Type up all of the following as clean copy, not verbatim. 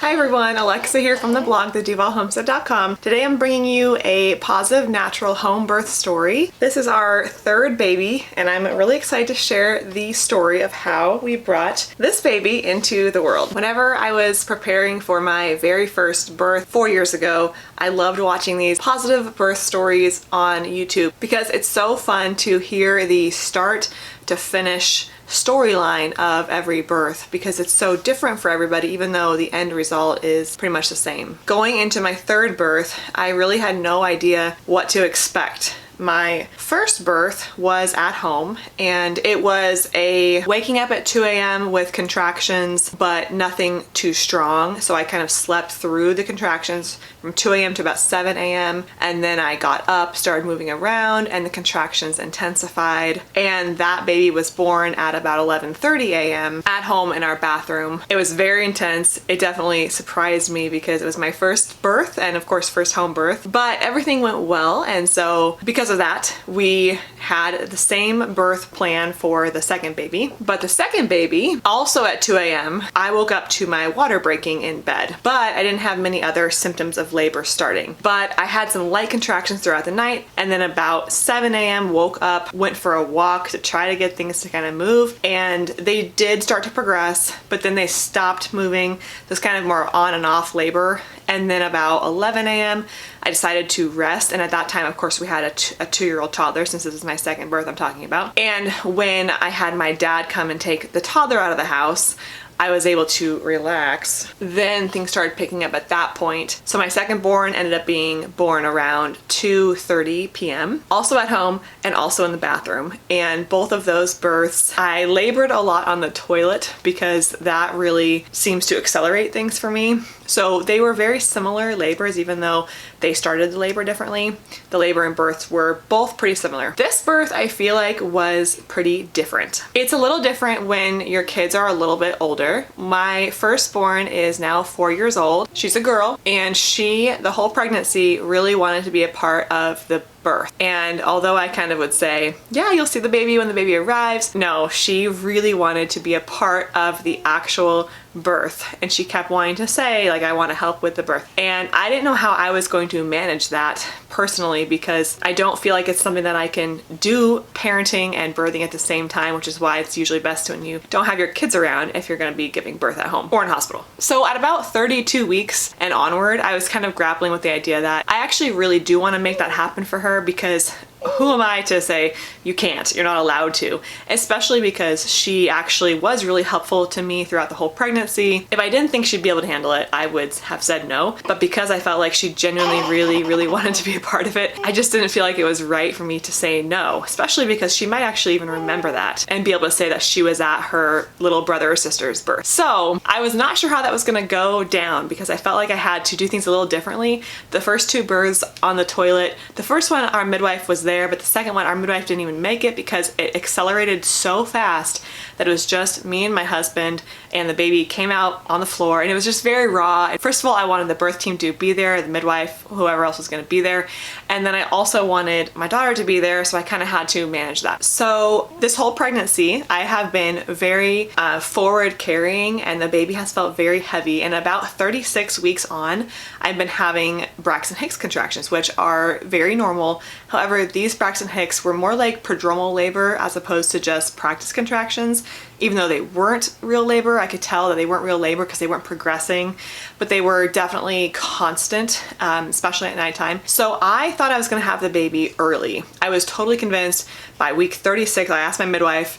Hi everyone, Alexa here from the blog, theduvallhomestead.com. Today I'm bringing you a positive natural home birth story. This is our third baby and I'm really excited to share the story of how we brought this baby into the world. Whenever I was preparing for my very first birth 4 years ago, I loved watching these positive birth stories on YouTube because it's so fun to hear the start to finish storyline of every birth because it's so different for everybody, even though the end result is pretty much the same. Going into my third birth, I really had no idea what to expect. My first birth was at home and it was a waking up at 2 a.m. with contractions, but nothing too strong. So I kind of slept through the contractions from 2 a.m. to about 7 a.m. and then I got up, started moving around, and the contractions intensified. And that baby was born at about 11:30 a.m. at home in our bathroom. It was very intense. It definitely surprised me because it was my first birth and of course first home birth, but everything went well. And so because of that, we had the same birth plan for the second baby. But the second baby, also at 2 a.m., I woke up to my water breaking in bed, but I didn't have many other symptoms of labor starting. But I had some light contractions throughout the night, and then about 7 a.m. woke up, went for a walk to try to get things to kind of move, and they did start to progress, but then they stopped moving. This kind of more on and off labor. And then about 11 a.m. I decided to rest, and at that time of course we had a 2-year-old toddler, since this is my second birth I'm talking about. And when I had my dad come and take the toddler out of the house, I was able to relax. Then things started picking up at that point. So my second born ended up being born around 2:30 p.m. also at home and also in the bathroom. And both of those births, I labored a lot on the toilet because that really seems to accelerate things for me. So they were very similar labors, even though they started the labor differently. The labor and births were both pretty similar. This birth I feel like was pretty different. It's a little different when your kids are a little bit older. My firstborn is now 4 years old. She's a girl, and she, the whole pregnancy, really wanted to be a part of the birth. And although I kind of would say, yeah, you'll see the baby when the baby arrives, no, she really wanted to be a part of the actual birth. And she kept wanting to say, like, I want to help with the birth. And I didn't know how I was going to manage that personally because I don't feel like it's something that I can do parenting and birthing at the same time, which is why it's usually best when you don't have your kids around if you're going to be giving birth at home or in hospital. So at about 32 weeks and onward, I was kind of grappling with the idea that I actually really do want to make that happen for her, because who am I to say you can't, you're not allowed to, especially because she actually was really helpful to me throughout the whole pregnancy. If I didn't think she'd be able to handle it, I would have said no, but because I felt like she genuinely really wanted to be a part of it, I just didn't feel like it was right for me to say no, especially because she might actually even remember that and be able to say that she was at her little brother or sister's birth. So I was not sure how that was gonna go down because I felt like I had to do things a little differently. The first two births on the toilet, the first one our midwife was there, but the second one our midwife didn't even make it because it accelerated so fast that it was just me and my husband, and the baby came out on the floor and it was just very raw. And first of all, I wanted the birth team to be there, the midwife, whoever else was going to be there, and then I also wanted my daughter to be there, so I kind of had to manage that. So this whole pregnancy I have been very forward carrying, and the baby has felt very heavy, and about 36 weeks on I've been having Braxton Hicks contractions, which are very normal. However, these Braxton Hicks were more like prodromal labor as opposed to just practice contractions. Even though they weren't real labor, I could tell that they weren't real labor because they weren't progressing, but they were definitely constant, especially at nighttime. So I thought I was gonna have the baby early. I was totally convinced by week 36, I asked my midwife,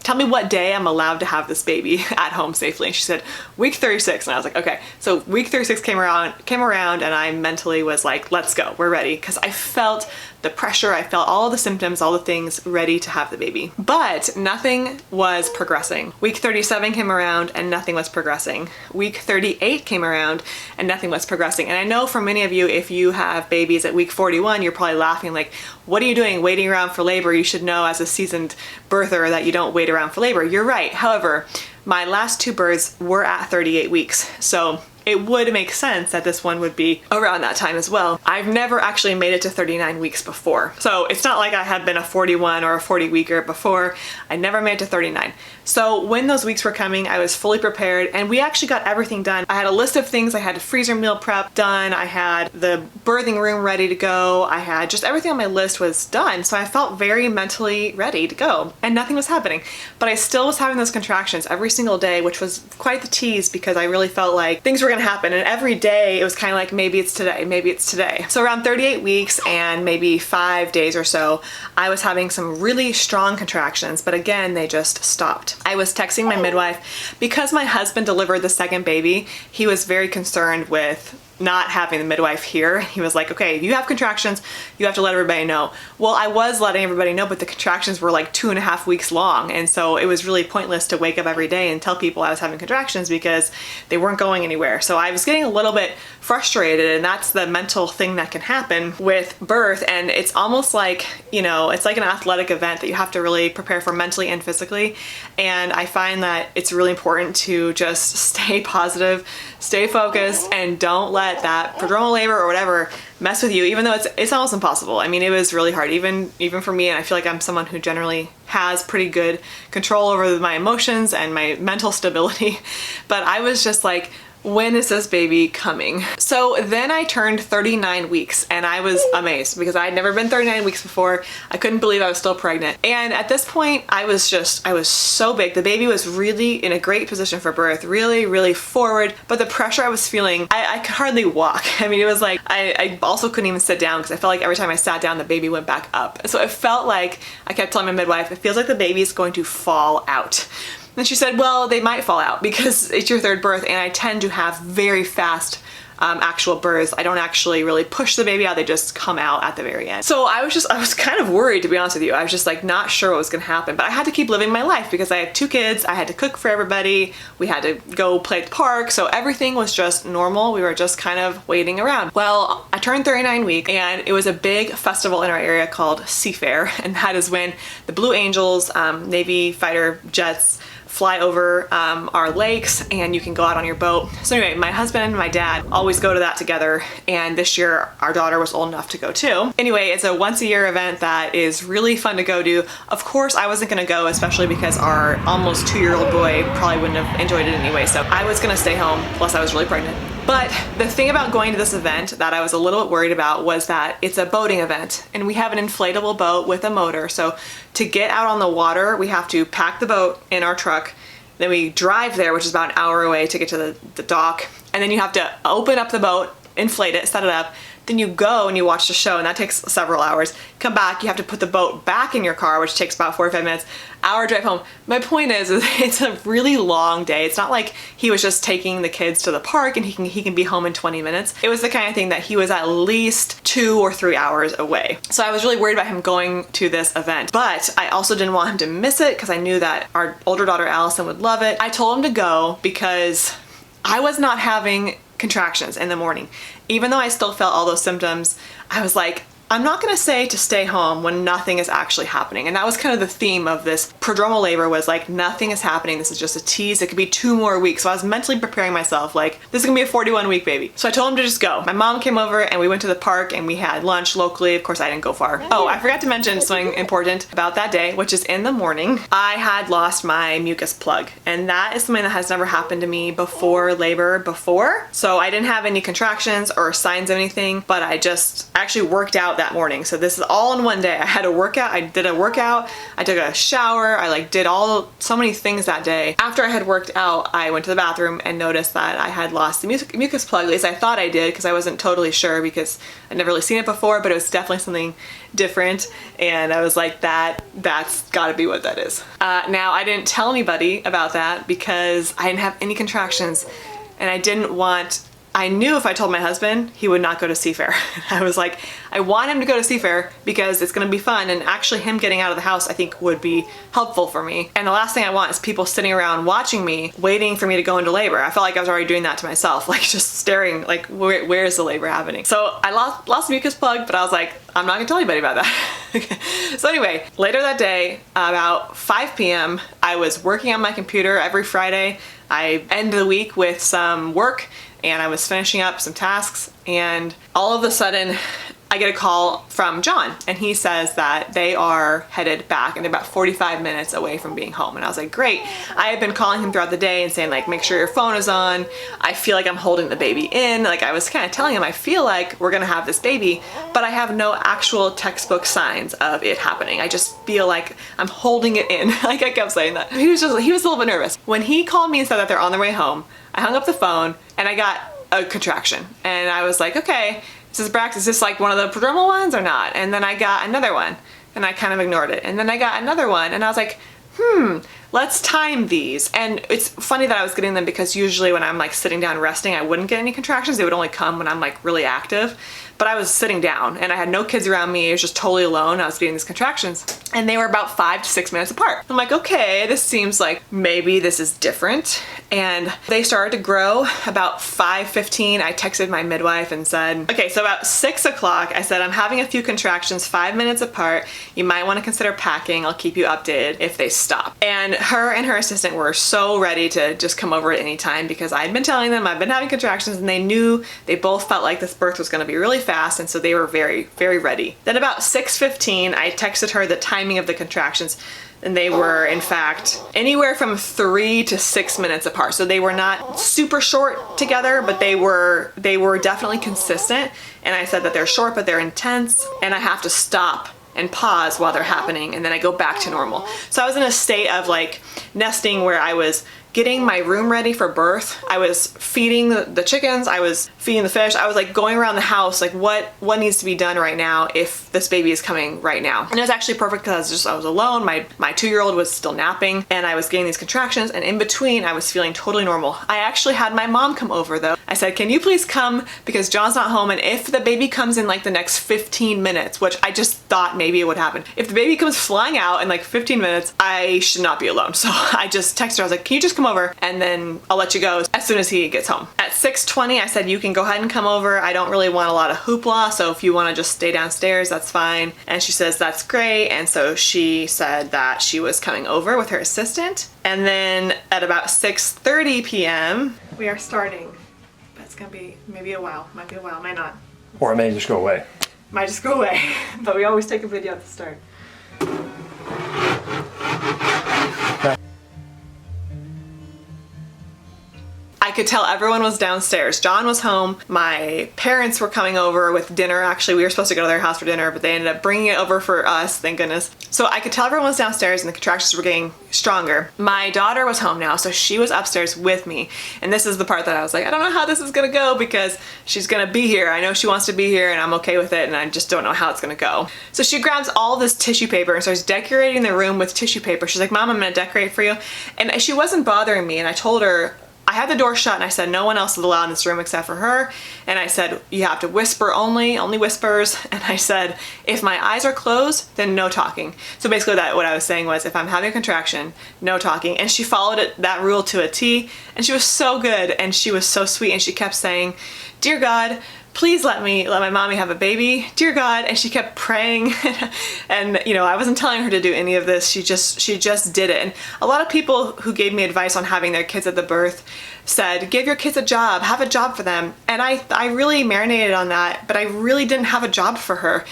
tell me what day I'm allowed to have this baby at home safely. And she said, week 36. And I was like, okay. So week 36 came around and I mentally was like, let's go, we're ready. Cause I felt the pressure, I felt all the symptoms, all the things, ready to have the baby. But nothing was progressing. Week 37 came around and nothing was progressing. Week 38 came around and nothing was progressing. And I know for many of you, if you have babies at week 41, you're probably laughing like, what are you doing waiting around for labor? You should know as a seasoned birther that you don't wait around for labor. You're right. However, my last two births were at 38 weeks. So it would make sense that this one would be around that time as well. I've never actually made it to 39 weeks before. So it's not like I had been a 41 or a 40 weeker before. I never made it to 39. So when those weeks were coming, I was fully prepared and we actually got everything done. I had a list of things. I had a freezer meal prep done. I had the birthing room ready to go. I had just everything on my list was done. So I felt very mentally ready to go and nothing was happening. But I still was having those contractions every single day, which was quite the tease because I really felt like things were gonna happen. And every day it was kind of like, maybe it's today, maybe it's today. So around 38 weeks and maybe 5 days or so, I was having some really strong contractions, but again, they just stopped. I was texting my midwife because my husband delivered the second baby. He was very concerned with not having the midwife here. He was like, okay, you have contractions, you have to let everybody know. Well, I was letting everybody know, but the contractions were like 2.5 weeks long. And so it was really pointless to wake up every day and tell people I was having contractions because they weren't going anywhere. So I was getting a little bit frustrated, and that's the mental thing that can happen with birth. And it's almost like, you know, it's like an athletic event that you have to really prepare for mentally and physically. And I find that it's really important to just stay positive, stay focused, and don't let that prodromal labor or whatever mess with you, even though it's almost impossible. I mean, it was really hard, even for me, and I feel like I'm someone who generally has pretty good control over my emotions and my mental stability. But I was just like, when is this baby coming? So then I turned 39 weeks and I was amazed because I had never been 39 weeks before. I couldn't believe I was still pregnant. And at this point, I was so big. The baby was really in a great position for birth, really, really forward. But the pressure I was feeling, I could hardly walk. I mean, it was like, I also couldn't even sit down because I felt like every time I sat down, the baby went back up. So it felt like, I kept telling my midwife, it feels like the baby is going to fall out. And she said, well, they might fall out because it's your third birth and I tend to have very fast actual births. I don't actually really push the baby out, they just come out at the very end. So I was kind of worried, to be honest with you. I was just like not sure what was gonna happen, but I had to keep living my life because I have 2 kids, I had to cook for everybody, we had to go play at the park, so everything was just normal. We were just kind of waiting around. Well, I turned 39 weeks and it was a big festival in our area called Seafair, and that is when the Blue Angels, Navy fighter jets, fly over our lakes and you can go out on your boat. So anyway, my husband and my dad always go to that together, and this year our daughter was old enough to go too. Anyway, it's a once-a-year event that is really fun to go to. Of course, I wasn't gonna go, especially because our almost 2-year-old boy probably wouldn't have enjoyed it anyway, so I was gonna stay home, plus I was really pregnant. But the thing about going to this event that I was a little bit worried about was that it's a boating event and we have an inflatable boat with a motor. So to get out on the water, we have to pack the boat in our truck. Then we drive there, which is about an hour away to get to the dock. And then you have to open up the boat, inflate it, set it up. Then you go and you watch the show, and that takes several hours. Come back, you have to put the boat back in your car, which takes about 45 minutes, hour drive home. My point is it's a really long day. It's not like he was just taking the kids to the park and he can be home in 20 minutes. It was the kind of thing that he was at least 2 or 3 hours away. So I was really worried about him going to this event, but I also didn't want him to miss it because I knew that our older daughter Allison would love it. I told him to go because I was not having contractions in the morning. Even though I still felt all those symptoms, I was like, I'm not gonna say to stay home when nothing is actually happening. And that was kind of the theme of this prodromal labor, was like, nothing is happening. This is just a tease. It could be 2 more weeks. So I was mentally preparing myself like, this is gonna be a 41-week baby. So I told him to just go. My mom came over and we went to the park and we had lunch locally. Of course, I didn't go far. Oh, I forgot to mention something important about that day, which is in the morning, I had lost my mucus plug. And that is something that has never happened to me before labor before. So I didn't have any contractions or signs of anything, but I actually worked out that morning. So this is all in one day. I had a workout, I did a workout, I took a shower, I did so many things that day. After I had worked out, I went to the bathroom and noticed that I had lost the mucus plug. At least I thought I did, because I wasn't totally sure because I'd never really seen it before, but it was definitely something different. And I was like, that's gotta be what that is. Now, I didn't tell anybody about that because I didn't have any contractions, and I knew if I told my husband, he would not go to Seafair. I was like, I want him to go to Seafair because it's gonna be fun, and actually him getting out of the house I think would be helpful for me. And the last thing I want is people sitting around watching me, waiting for me to go into labor. I felt like I was already doing that to myself, like just staring, like where is the labor happening? So I lost the mucus plug, but I was like, I'm not gonna tell anybody about that. So anyway, later that day, about 5 p.m., I was working on my computer every Friday. I end the week with some work and I was finishing up some tasks, and all of a sudden I get a call from John, and he says that they are headed back and they're about 45 minutes away from being home. And I was like, great. I had been calling him throughout the day and saying like, make sure your phone is on. I feel like I'm holding the baby in. Like I was kind of telling him, I feel like we're gonna have this baby, but I have no actual textbook signs of it happening. I just feel like I'm holding it in. Like I kept saying that. He was a little bit nervous. When he called me and said that they're on their way home, I hung up the phone and I got a contraction. And I was like, okay, is this like one of the prodromal ones or not? And then I got another one and I kind of ignored it. And then I got another one and I was like, let's time these. And it's funny that I was getting them because usually when I'm like sitting down resting, I wouldn't get any contractions. They would only come when I'm like really active. But I was sitting down and I had no kids around me. I was just totally alone. I was getting these contractions and they were about 5 to 6 minutes apart. I'm like, okay, this seems like maybe this is different. And they started to grow. About 5:15, I texted my midwife and said, okay, so about 6 o'clock, I said, I'm having a few contractions 5 minutes apart. You might want to consider packing. I'll keep you updated if they stop. And her assistant were so ready to just come over at any time because I had been telling them I've been having contractions, and they both felt like this birth was going to be really fast, and so they were very, very ready. Then about 6:15, I texted her the timing of the contractions, and they were in fact anywhere from 3 to 6 minutes apart. So they were not super short together, but they were definitely consistent. And I said that they're short, but they're intense, and I have to stop and pause while they're happening, and then I go back to normal. So I was in a state of like nesting where I was getting my room ready for birth. I was feeding the chickens, I was feeding the fish. I was like going around the house like what needs to be done right now if this baby is coming right now. And it was actually perfect because I was alone. My 2-year-old was still napping and I was getting these contractions, and in between I was feeling totally normal. I actually had my mom come over though. I said, can you please come because John's not home, and if the baby comes in like the next 15 minutes, which I just thought maybe it would happen. If the baby comes flying out in like 15 minutes, I should not be alone. So I just texted her, I was like, can you just come over and then I'll let you go as soon as he gets home. At 6:20, I said, you can go ahead and come over. I don't really want a lot of hoopla, so if you want to just stay downstairs, that's fine. And she says, that's great. And so she said that she was coming over with her assistant. And then at about 6:30 p.m., we are starting. But it's gonna be maybe a while. Might be a while, might not. Or it may just go away. Might just go away. But we always take a video at the start. I could tell everyone was downstairs. John was home. My parents were coming over with dinner. Actually, we were supposed to go to their house for dinner, but they ended up bringing it over for us, thank goodness. So I could tell everyone was downstairs and the contractions were getting stronger. My daughter was home now, so she was upstairs with me. And this is the part that I was like, I don't know how this is gonna go because she's gonna be here. I know she wants to be here and I'm okay with it, and I just don't know how it's gonna go. So she grabs all this tissue paper and starts decorating the room with tissue paper. She's like, Mom, I'm gonna decorate for you. And she wasn't bothering me, and I told her, I had the door shut and I said no one else is allowed in this room except for her, and I said you have to whisper only whispers, and I said if my eyes are closed then no talking. So basically what I was saying was if I'm having a contraction, no talking, and she followed that rule to a T, and she was so good and she was so sweet, and she kept saying, dear God, please let my mommy have a baby, dear God. And she kept praying and you know, I wasn't telling her to do any of this. She just did it. And a lot of people who gave me advice on having their kids at the birth said, give your kids a job, have a job for them. And I really marinated on that, but I really didn't have a job for her.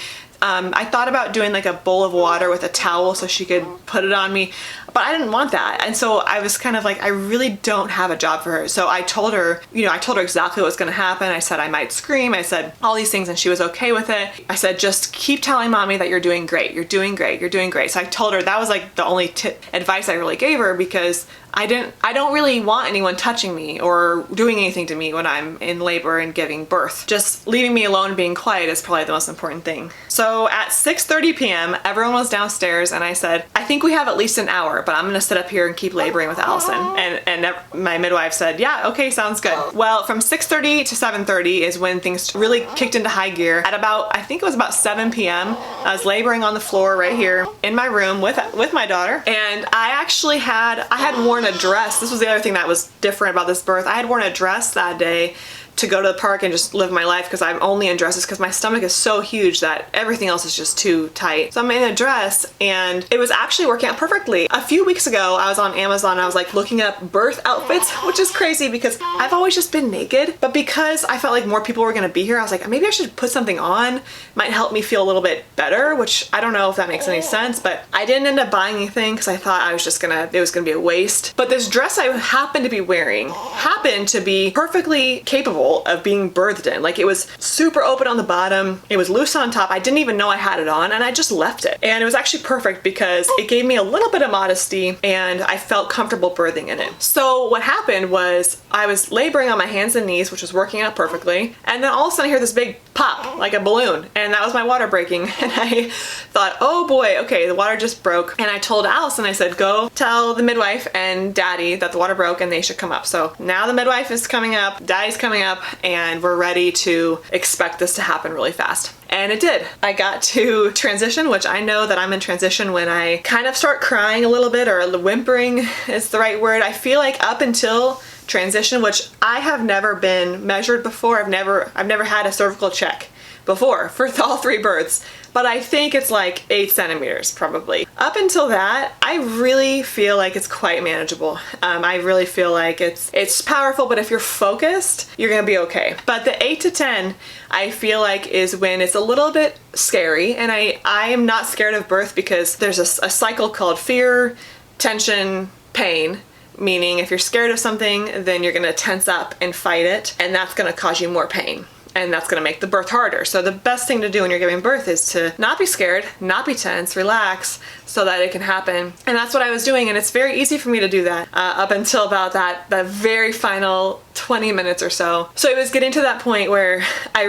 I thought about doing like a bowl of water with a towel so she could put it on me, but I didn't want that. And so I was kind of like, I really don't have a job for her. So I told her, you know, I told her exactly what was going to happen. I said I might scream. I said all these things, and she was okay with it. I said, just keep telling mommy that you're doing great. You're doing great. You're doing great. So I told her that was like the only advice I really gave her, because I don't really want anyone touching me or doing anything to me when I'm in labor and giving birth. Just leaving me alone and being quiet is probably the most important thing. So at 6:30 p.m., everyone was downstairs, and I said, I think we have at least an hour, but I'm gonna sit up here and keep laboring with Allison. And my midwife said, yeah, okay, sounds good. Well, from 6:30 to 7:30 is when things really kicked into high gear. At about, I think it was about 7 p.m., I was laboring on the floor right here in my room with my daughter, and I had worn a dress. This was the other thing that was different about this birth. I had worn a dress that day to go to the park and just live my life because I'm only in dresses because my stomach is so huge that everything else is just too tight. So I'm in a dress and it was actually working out perfectly. A few weeks ago, I was on Amazon and I was like looking up birth outfits, which is crazy because I've always just been naked, but because I felt like more people were gonna be here, I was like, maybe I should put something on. Might help me feel a little bit better, which I don't know if that makes any sense, but I didn't end up buying anything because I thought it was gonna be a waste. But this dress I happened to be wearing happened to be perfectly capable of being birthed in. Like, it was super open on the bottom, it was loose on top, I didn't even know I had it on, and I just left it. And it was actually perfect because it gave me a little bit of modesty and I felt comfortable birthing in it. So what happened was I was laboring on my hands and knees, which was working out perfectly, and then all of a sudden I hear this big pop, like a balloon, and that was my water breaking. And I thought, oh boy, okay, the water just broke. And I told Allison, I said, go tell the midwife and daddy that the water broke and they should come up. So now the midwife is coming up, daddy's coming up, and we're ready to expect this to happen really fast. And it did. I got to transition, which I know that I'm in transition when I kind of start crying a little bit, or whimpering is the right word. I feel like up until transition, which I have never been measured before, I've never had a cervical check before for all 3 births, but I think it's like 8 centimeters probably. Up until that, I really feel like it's quite manageable. I really feel like it's powerful, but if you're focused, you're gonna be okay. But the 8 to 10, I feel like is when it's a little bit scary, and I am not scared of birth because there's a cycle called fear, tension, pain. Meaning if you're scared of something, then you're gonna tense up and fight it, and that's gonna cause you more pain. And that's gonna make the birth harder. So the best thing to do when you're giving birth is to not be scared, not be tense, relax, so that it can happen. And that's what I was doing, and it's very easy for me to do that up until about that very final 20 minutes or so. So it was getting to that point where I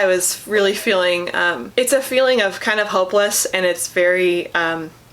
was really feeling, it's a feeling of kind of hopeless, and it's very,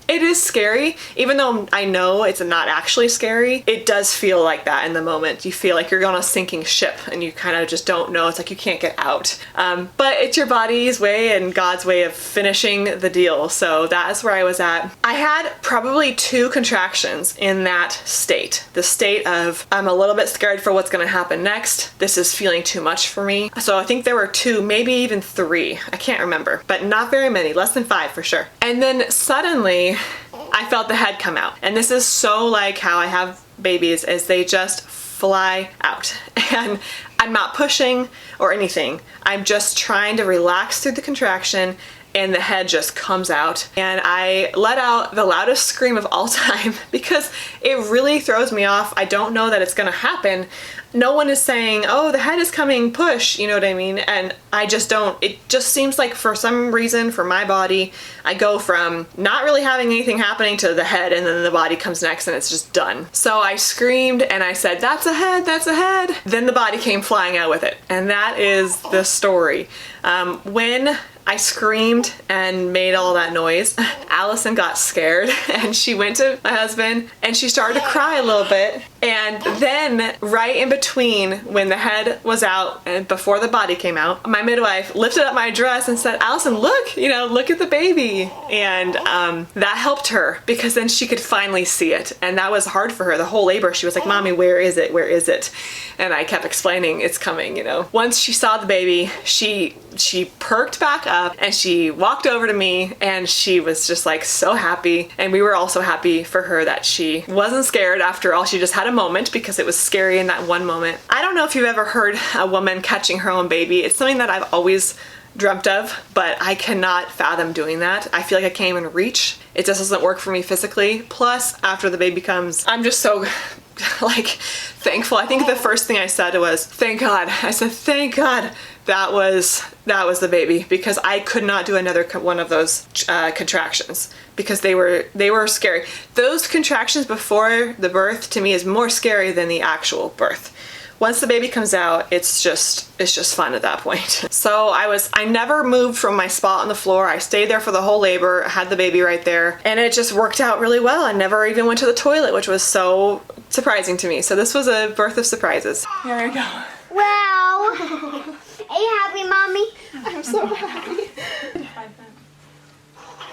it is scary, even though I know it's not actually scary. It does feel like that in the moment. You feel like you're on a sinking ship and you kind of just don't know. It's like you can't get out. But it's your body's way and God's way of finishing the deal. So that is where I was at. I had probably 2 contractions in that state. The state of I'm a little bit scared for what's gonna happen next. This is feeling too much for me. So I think there were 2, maybe even 3. I can't remember, but not very many, less than 5 for sure. And then suddenly I felt the head come out. And this is so like how I have babies, is they just fly out. And I'm not pushing or anything. I'm just trying to relax through the contraction, and the head just comes out. And I let out the loudest scream of all time because it really throws me off. I don't know that it's gonna happen. No one is saying, oh, the head is coming, push, you know what I mean? And I just don't, it just seems like for some reason, for my body, I go from not really having anything happening to the head, and then the body comes next and it's just done. So I screamed and I said, that's a head, that's a head. Then the body came flying out with it. And that is the story. When I screamed and made all that noise, Allison got scared and she went to my husband and she started to cry a little bit. And then right in between when the head was out and before the body came out, my midwife lifted up my dress and said, Allison, look, you know, look at the baby. And that helped her because then she could finally see it. And that was hard for her. The whole labor, she was like, Mommy, where is it? Where is it? And I kept explaining, it's coming, you know. Once she saw the baby, she perked back up and she walked over to me and she was just like so happy. And we were also happy for her that she wasn't scared after all. She just had a moment because it was scary in that one moment. I don't know if you've ever heard a woman catching her own baby. It's something that I've always dreamt of, but I cannot fathom doing that. I feel like I can't even reach. It just doesn't work for me physically. Plus, after the baby comes, I'm just so like thankful. I think the first thing I said was, thank God. I said, thank God that was the baby, because I could not do another one of those contractions because they were scary. Those contractions before the birth to me is more scary than the actual birth. Once the baby comes out, it's just fun at that point. So I never moved from my spot on the floor. I stayed there for the whole labor, had the baby right there, and it just worked out really well. I never even went to the toilet, which was so surprising to me. So this was a birth of surprises. Here we go. Wow. Are you happy, Mommy? I'm so happy.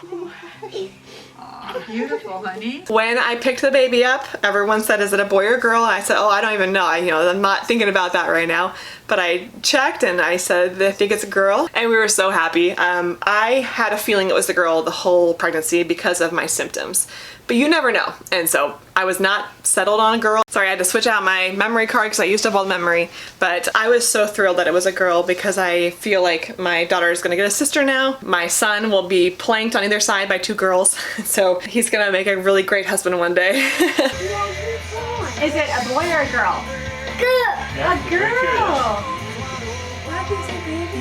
Oh, beautiful, honey. When I picked the baby up, everyone said, is it a boy or girl? And I said, oh, I don't even know. I'm not thinking about that right now. But I checked and I said, I think it's a girl. And we were so happy. I had a feeling it was a girl the whole pregnancy because of my symptoms. But you never know. And so I was not settled on a girl. Sorry, I had to switch out my memory card because I used up all the memory. But I was so thrilled that it was a girl because I feel like my daughter is going to get a sister now. My son will be planked on either side by 2 girls. So he's going to make a really great husband one day. Is it a boy or a girl? Girl. A girl.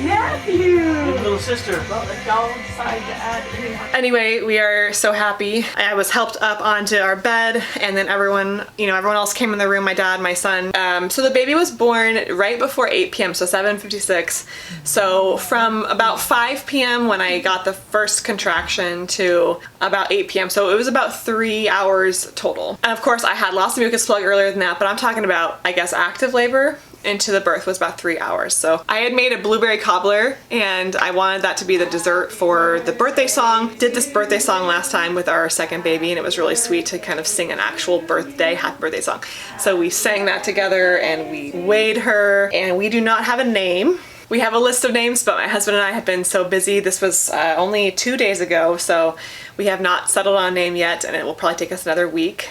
Matthew! Little sister. Don't decide to add anyone. Anyway, we are so happy. I was helped up onto our bed and then everyone else came in the room, my dad, my son. So the baby was born right before 8 p.m., so 7:56. So from about 5 p.m. when I got the first contraction to about 8 p.m. So it was about 3 hours total. And of course I had lost the mucus plug earlier than that, but I'm talking about, I guess, active labor into the birth was about 3 hours. So I had made a blueberry cobbler and I wanted that to be the dessert for the birthday song. Did this birthday song last time with our second baby and it was really sweet to kind of sing an actual happy birthday song. So we sang that together and we weighed her, and we do not have a name. We have a list of names, but my husband and I have been so busy. This was only 2 days ago, so we have not settled on a name yet, and it will probably take us another week.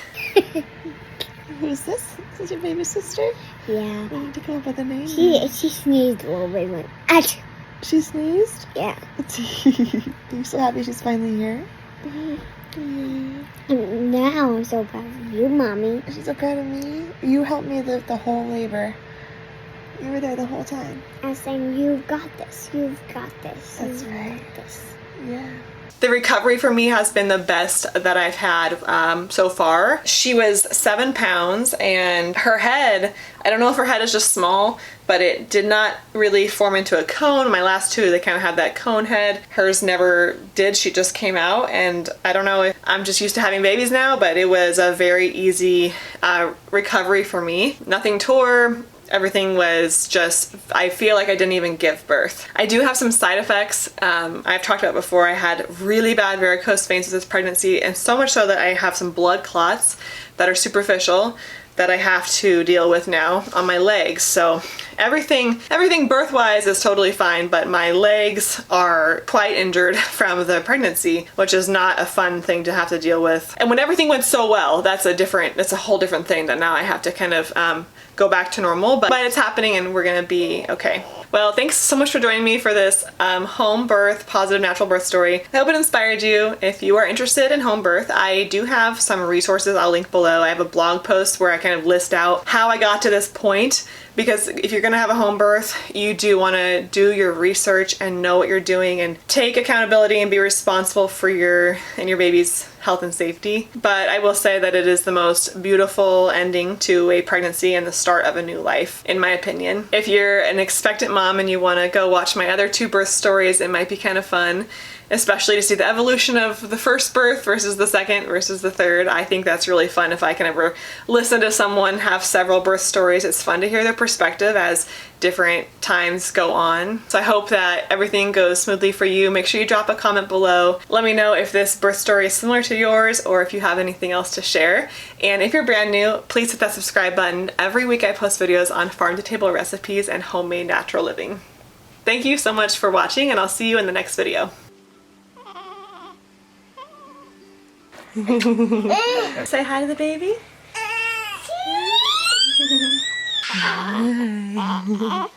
Who's this? Is this your baby sister? Yeah. I need to come up with a name. She sneezed a little bit. Went, Ach! She sneezed? Yeah. Are you so happy she's finally here? And now I'm so proud of you, Mommy. She's so proud of me. You helped me live the whole labor. You were there the whole time. I'm saying, you got this. You've got this. That's You've right. got this. Yeah. The recovery for me has been the best that I've had so far. She was 7 pounds and her head, I don't know if her head is just small, but it did not really form into a cone. My last 2, they kind of had that cone head. Hers never did. She just came out, and I don't know if I'm just used to having babies now, but it was a very easy recovery for me. Nothing tore. Everything was just, I feel like I didn't even give birth. I do have some side effects. I've talked about before, I had really bad varicose veins with this pregnancy, and so much so that I have some blood clots that are superficial that I have to deal with now on my legs. So everything birth-wise is totally fine, but my legs are quite injured from the pregnancy, which is not a fun thing to have to deal with. And when everything went so well, that's a whole different thing that now I have to kind of go back to normal, but it's happening and we're gonna be okay. Well, thanks so much for joining me for this home birth, positive natural birth story. I hope it inspired you. If you are interested in home birth, I do have some resources I'll link below. I have a blog post where I kind of list out how I got to this point, because if you're gonna have a home birth, you do wanna do your research and know what you're doing and take accountability and be responsible for your and your baby's health and safety. But I will say that it is the most beautiful ending to a pregnancy and the start of a new life, in my opinion. If you're an expectant mom and you want to go watch my other 2 birth stories, it might be kind of fun, especially to see the evolution of the first birth versus the second versus the third. I think that's really fun. If I can ever listen to someone have several birth stories, it's fun to hear their perspective as different times go on. So I hope that everything goes smoothly for you. Make sure you drop a comment below. Let me know if this birth story is similar to yours or if you have anything else to share. And if you're brand new, please hit that subscribe button. Every week I post videos on farm-to-table recipes and homemade natural living. Thank you so much for watching, and I'll see you in the next video. Say hi to the baby. Hi.